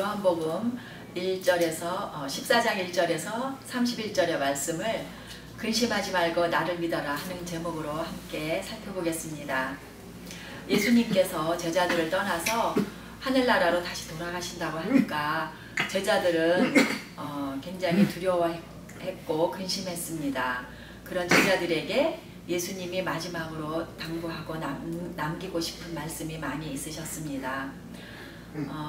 요한복음 1절에서 14장 1절에서 31절의 말씀을 근심하지 말고 나를 믿어라 하는 제목으로 함께 살펴보겠습니다. 예수님께서 제자들을 떠나서 하늘나라로 다시 돌아가신다고 하니까 제자들은 굉장히 두려워했고 근심했습니다. 그런 제자들에게 예수님이 마지막으로 당부하고 남기고 싶은 말씀이 많이 있으셨습니다.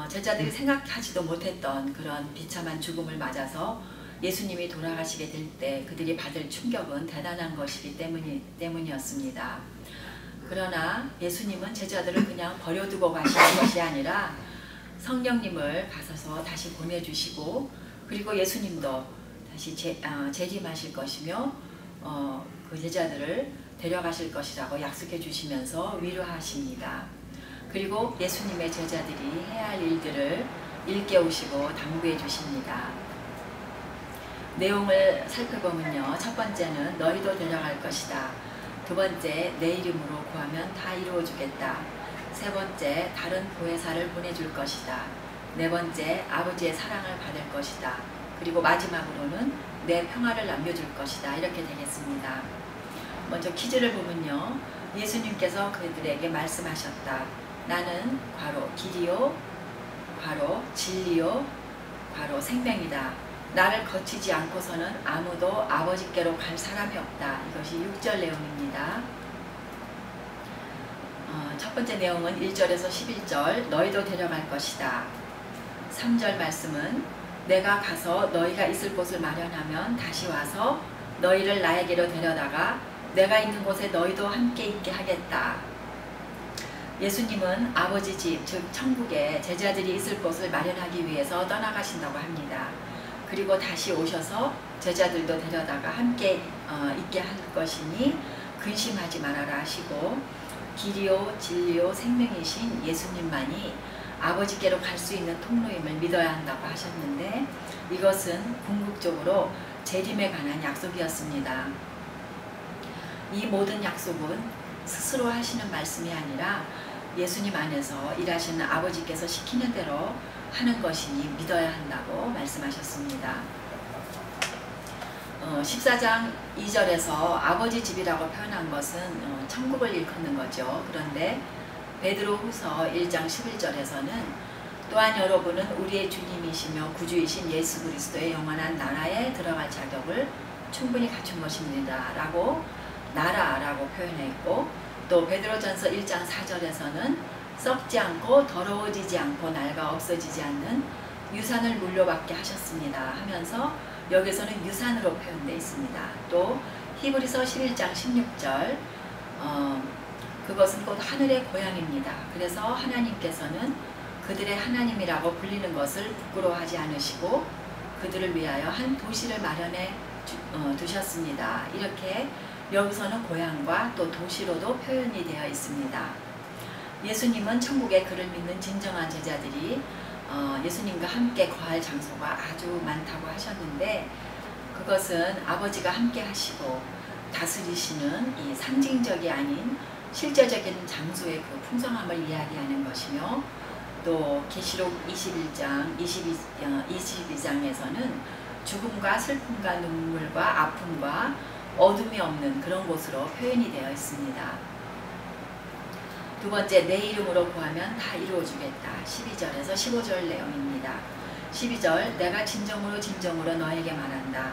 제자들이 생각하지도 못했던 그런 비참한 죽음을 맞아서 예수님이 돌아가시게 될 때 그들이 받을 충격은 대단한 것이기 때문이었습니다. 그러나 예수님은 제자들을 그냥 버려두고 가시는 것이 아니라 성령님을 가셔서 다시 보내주시고, 그리고 예수님도 다시 재림하실 것이며 그 제자들을 데려가실 것이라고 약속해 주시면서 위로하십니다. 그리고 예수님의 제자들이 해야 할 일들을 일깨우시고 당부해 주십니다. 내용을 살펴보면요, 첫 번째는 너희도 데려갈 것이다. 두 번째, 내 이름으로 구하면 다 이루어 주겠다. 세 번째, 다른 보혜사를 보내줄 것이다. 네 번째, 아버지의 사랑을 받을 것이다. 그리고 마지막으로는 내 평화를 남겨줄 것이다. 이렇게 되겠습니다. 먼저 퀴즈를 보면요, 예수님께서 그들에게 말씀하셨다. 나는 괄호 길이요, 괄호 진리요, 괄호 생명이다. 나를 거치지 않고서는 아무도 아버지께로 갈 사람이 없다. 이것이 6절 내용입니다. 첫 번째 내용은 1절에서 11절 너희도 데려갈 것이다. 3절 말씀은 내가 가서 너희가 있을 곳을 마련하면 다시 와서 너희를 나에게로 데려다가 내가 있는 곳에 너희도 함께 있게 하겠다. 예수님은 아버지 집, 즉 천국에 제자들이 있을 곳을 마련하기 위해서 떠나가신다고 합니다. 그리고 다시 오셔서 제자들도 데려다가 함께 있게 할 것이니 근심하지 말아라 하시고, 길이요 진리요 생명이신 예수님만이 아버지께로 갈 수 있는 통로임을 믿어야 한다고 하셨는데, 이것은 궁극적으로 재림에 관한 약속이었습니다. 이 모든 약속은 스스로 하시는 말씀이 아니라 예수님 안에서 일하시는 아버지께서 시키는 대로 하는 것이니 믿어야 한다고 말씀하셨습니다. 14장 2절에서 아버지 집이라고 표현한 것은 천국을 일컫는 거죠. 그런데 베드로후서 1장 11절에서는 또한 여러분은 우리의 주님이시며 구주이신 예수 그리스도의 영원한 나라에 들어갈 자격을 충분히 갖춘 것입니다. 라고 나라라고 표현했고, 또 베드로전서 1장 4절에서는 썩지 않고 더러워지지 않고 낡아 없어지지 않는 유산을 물려받게 하셨습니다 하면서 여기서는 유산으로 표현되어 있습니다. 또 히브리서 11장 16절 그것은 곧 하늘의 고향입니다. 그래서 하나님께서는 그들의 하나님이라고 불리는 것을 부끄러워하지 않으시고 그들을 위하여 한 도시를 마련해 두셨습니다. 이렇게 여기서는 고향과 또 도시로도 표현이 되어 있습니다. 예수님은 천국에 그를 믿는 진정한 제자들이 예수님과 함께 거할 장소가 아주 많다고 하셨는데, 그것은 아버지가 함께 하시고 다스리시는 이 상징적이 아닌 실제적인 장소의 그 풍성함을 이야기하는 것이며, 또 계시록 21장, 22장에서는 죽음과 슬픔과 눈물과 아픔과 어둠이 없는 그런 곳으로 표현이 되어 있습니다. 두 번째, 내 이름으로 구하면 다 이루어주겠다. 12절에서 15절 내용입니다. 12절, 내가 진정으로 너에게 말한다.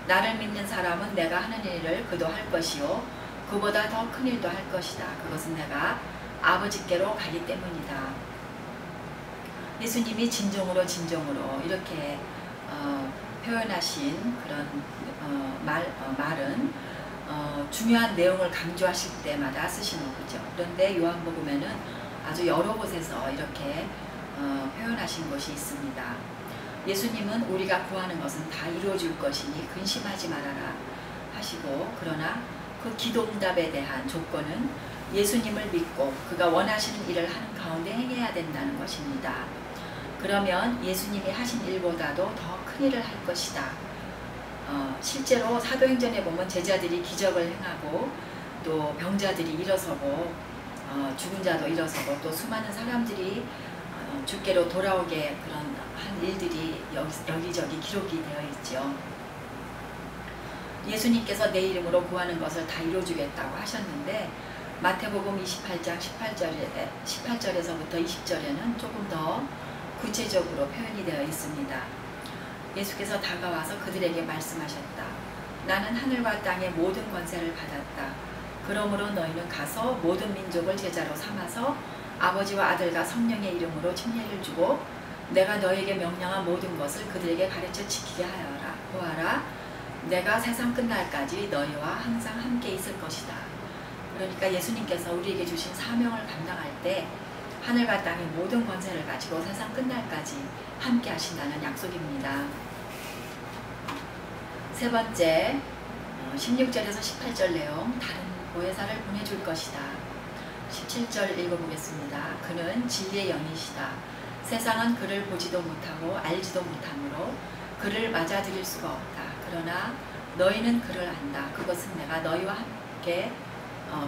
나를 믿는 사람은 내가 하는 일을 그도 할 것이요 그보다 더 큰 일도 할 것이다. 그것은 내가 아버지께로 가기 때문이다. 예수님이 진정으로 이렇게 표현하신 그런 말은 중요한 내용을 강조하실 때마다 쓰시는 거죠. 그런데 요한복음에는 아주 여러 곳에서 이렇게 표현하신 것이 있습니다. 예수님은 우리가 구하는 것은 다 이루어줄 것이니 근심하지 말아라 하시고, 그러나 그 기도응답에 대한 조건은 예수님을 믿고 그가 원하시는 일을 하는 가운데 행해야 된다는 것입니다. 그러면 예수님이 하신 일보다도 더 큰 일을 할 것이다. 실제로 사도행전에 보면 제자들이 기적을 행하고 또 병자들이 일어서고 죽은 자도 일어서고 또 수많은 사람들이 주께로 돌아오게 그런 한 일들이 여기저기 기록이 되어 있죠. 예수님께서 내 이름으로 구하는 것을 다 이루어주겠다고 하셨는데 마태복음 28장 18절에서부터 20절에는 조금 더 구체적으로 표현이 되어 있습니다. 예수께서 다가와서 그들에게 말씀하셨다. 나는 하늘과 땅의 모든 권세를 받았다. 그러므로 너희는 가서 모든 민족을 제자로 삼아서 아버지와 아들과 성령의 이름으로 침례를 주고 내가 너희에게 명령한 모든 것을 그들에게 가르쳐 지키게 하여라. 보아라, 내가 세상 끝날까지 너희와 항상 함께 있을 것이다. 그러니까 예수님께서 우리에게 주신 사명을 감당할 때 하늘과 땅의 모든 권세를 가지고 세상 끝날까지 함께 하신다는 약속입니다. 세 번째, 16절에서 18절 내용, 다른 보혜사를 보내줄 것이다. 17절 읽어보겠습니다. 그는 진리의 영이시다. 세상은 그를 보지도 못하고 알지도 못하므로 그를 맞아들일 수가 없다. 그러나 너희는 그를 안다. 그것은 내가 너희와 함께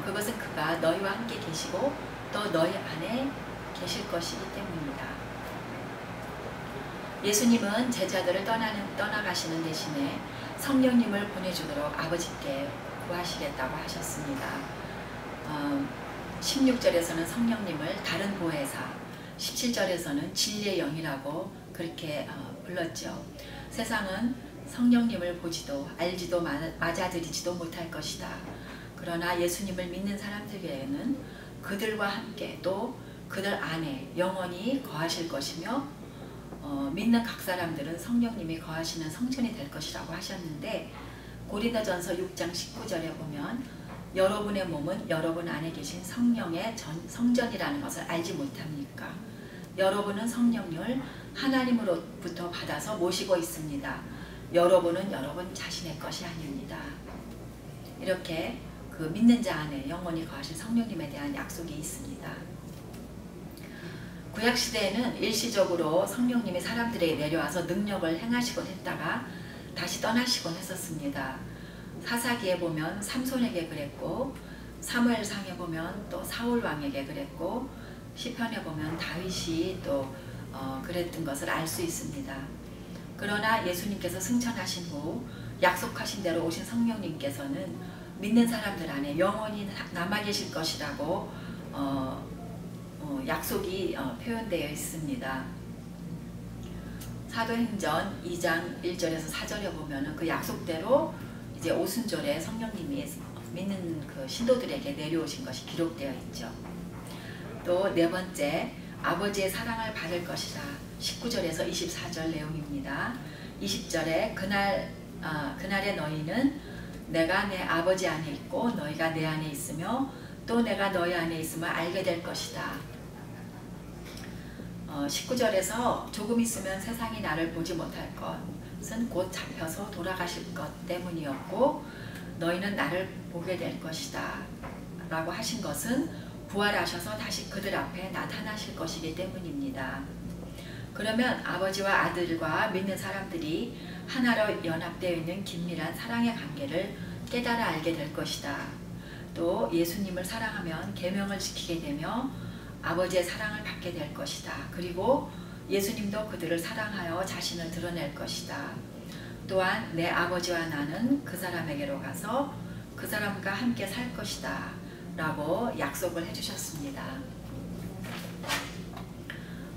그것은 그가 너희와 함께 계시고 또 너희 안에 계실 것이기 때문입니다. 예수님은 제자들을 떠나가시는 대신에 성령님을 보내주도록 아버지께 구하시겠다고 하셨습니다. 16절에서는 성령님을 다른 보혜사, 17절에서는 진리의 영이라고 그렇게 불렀죠. 세상은 성령님을 보지도 알지도 맞아들이지도 못할 것이다. 그러나 예수님을 믿는 사람들에게는 그들과 함께 또 그들 안에 영원히 거하실 것이며 믿는 각 사람들은 성령님이 거하시는 성전이 될 것이라고 하셨는데 고린도전서 6장 19절에 보면 여러분의 몸은 여러분 안에 계신 성령의 성전이라는 것을 알지 못합니까? 여러분은 성령을 하나님으로부터 받아서 모시고 있습니다. 여러분은 여러분 자신의 것이 아닙니다. 이렇게 그 믿는 자 안에 영원히 거하실 성령님에 대한 약속이 있습니다. 구약시대에는 일시적으로 성령님이 사람들에게 내려와서 능력을 행하시곤 했다가 다시 떠나시곤 했었습니다. 사사기에 보면 삼손에게 그랬고 사무엘상에 보면 또 사울왕에게 그랬고 시편에 보면 다윗이 또 그랬던 것을 알 수 있습니다. 그러나 예수님께서 승천하신 후 약속하신 대로 오신 성령님께서는 믿는 사람들 안에 영원히 남아 계실 것이라고 약속이 표현되어 있습니다. 사도행전 2장 1절에서 4절에 보면 그 약속대로 이제 오순절에 성령님이 믿는 그 신도들에게 내려오신 것이 기록되어 있죠. 또 네 번째, 아버지의 사랑을 받을 것이다. 19절에서 24절 내용입니다. 20절에 그날에 너희는 내가 내 아버지 안에 있고 너희가 내 안에 있으며 또 내가 너희 안에 있음을 알게 될 것이다. 19절에서 조금 있으면 세상이 나를 보지 못할 것은 곧 잡혀서 돌아가실 것 때문이었고 너희는 나를 보게 될 것이다 라고 하신 것은 부활하셔서 다시 그들 앞에 나타나실 것이기 때문입니다. 그러면 아버지와 아들과 믿는 사람들이 하나로 연합되어 있는 긴밀한 사랑의 관계를 깨달아 알게 될 것이다. 또 예수님을 사랑하면 계명을 지키게 되며 아버지의 사랑을 받게 될 것이다. 그리고 예수님도 그들을 사랑하여 자신을 드러낼 것이다. 또한 내 아버지와 나는 그 사람에게로 가서 그 사람과 함께 살 것이다 라고 약속을 해주셨습니다.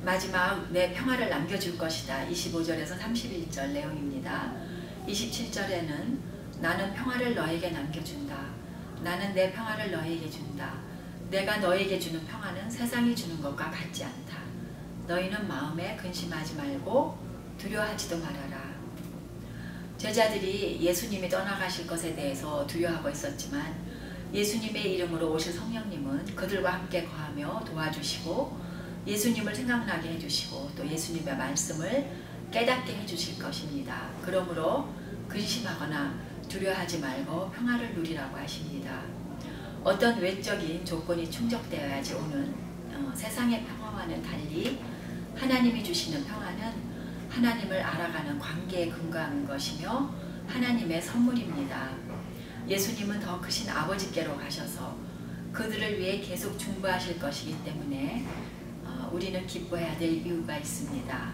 마지막 내 평화를 남겨줄 것이다. 25절에서 31절 내용입니다. 27절에는 나는 평화를 너에게 남겨준다. 나는 내 평화를 너에게 준다. 내가 너에게 주는 평화는 세상이 주는 것과 같지 않다. 너희는 마음에 근심하지 말고 두려워하지도 말아라. 제자들이 예수님이 떠나가실 것에 대해서 두려워하고 있었지만 예수님의 이름으로 오실 성령님은 그들과 함께 거하며 도와주시고 예수님을 생각나게 해주시고 또 예수님의 말씀을 깨닫게 해주실 것입니다. 그러므로 근심하거나 두려워하지 말고 평화를 누리라고 하십니다. 어떤 외적인 조건이 충족되어야지 오는 세상의 평화와는 달리 하나님이 주시는 평화는 하나님을 알아가는 관계에 근거한 것이며 하나님의 선물입니다. 예수님은 더 크신 아버지께로 가셔서 그들을 위해 계속 중보하실 것이기 때문에 우리는 기뻐해야 될 이유가 있습니다.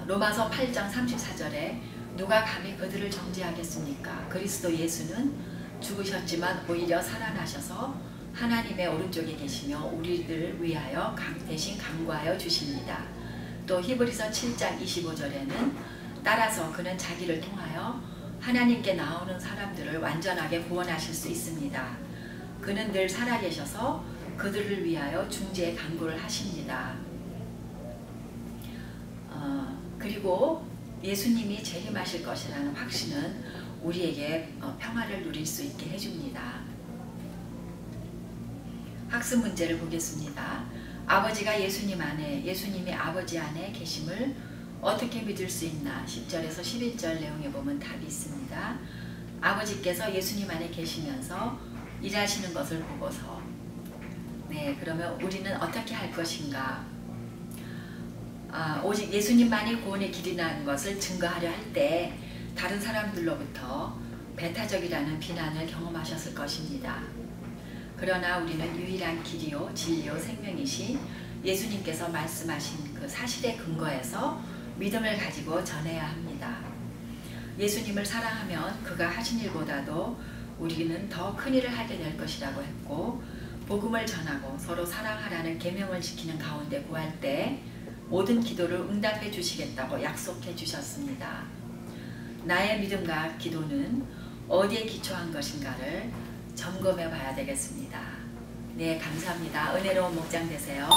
로마서 8장 34절에 누가 감히 그들을 정죄하겠습니까? 그리스도 예수는 죽으셨지만 오히려 살아나셔서 하나님의 오른쪽에 계시며 우리들을 위하여 대신 간구하여 주십니다. 또 히브리서 7장 25절에는 따라서 그는 자기를 통하여 하나님께 나오는 사람들을 완전하게 구원하실 수 있습니다. 그는 늘 살아계셔서 그들을 위하여 중재의 간구를 하십니다. 그리고 예수님이 재림하실 것이라는 확신은 우리에게 평화를 누릴 수 있게 해줍니다. 학습 문제를 보겠습니다. 아버지가 예수님이 아버지 안에 계심을 어떻게 믿을 수 있나? 10절에서 11절 내용에 보면 답이 있습니다. 아버지께서 예수님 안에 계시면서 일하시는 것을 보고서 그러면 우리는 어떻게 할 것인가? 오직 예수님만이 구원의 길이라는 것을 증거하려 할 때 다른 사람들로부터 배타적이라는 비난을 경험하셨을 것입니다. 그러나 우리는 유일한 길이요 진리요 생명이신 예수님께서 말씀하신 그 사실에 근거해서 믿음을 가지고 전해야 합니다. 예수님을 사랑하면 그가 하신 일보다도 우리는 더 큰 일을 하게 될 것이라고 했고, 복음을 전하고 서로 사랑하라는 계명을 지키는 가운데 구할 때 모든 기도를 응답해 주시겠다고 약속해 주셨습니다. 나의 믿음과 기도는 어디에 기초한 것인가를 점검해 봐야 되겠습니다. 네, 감사합니다. 은혜로운 목장 되세요.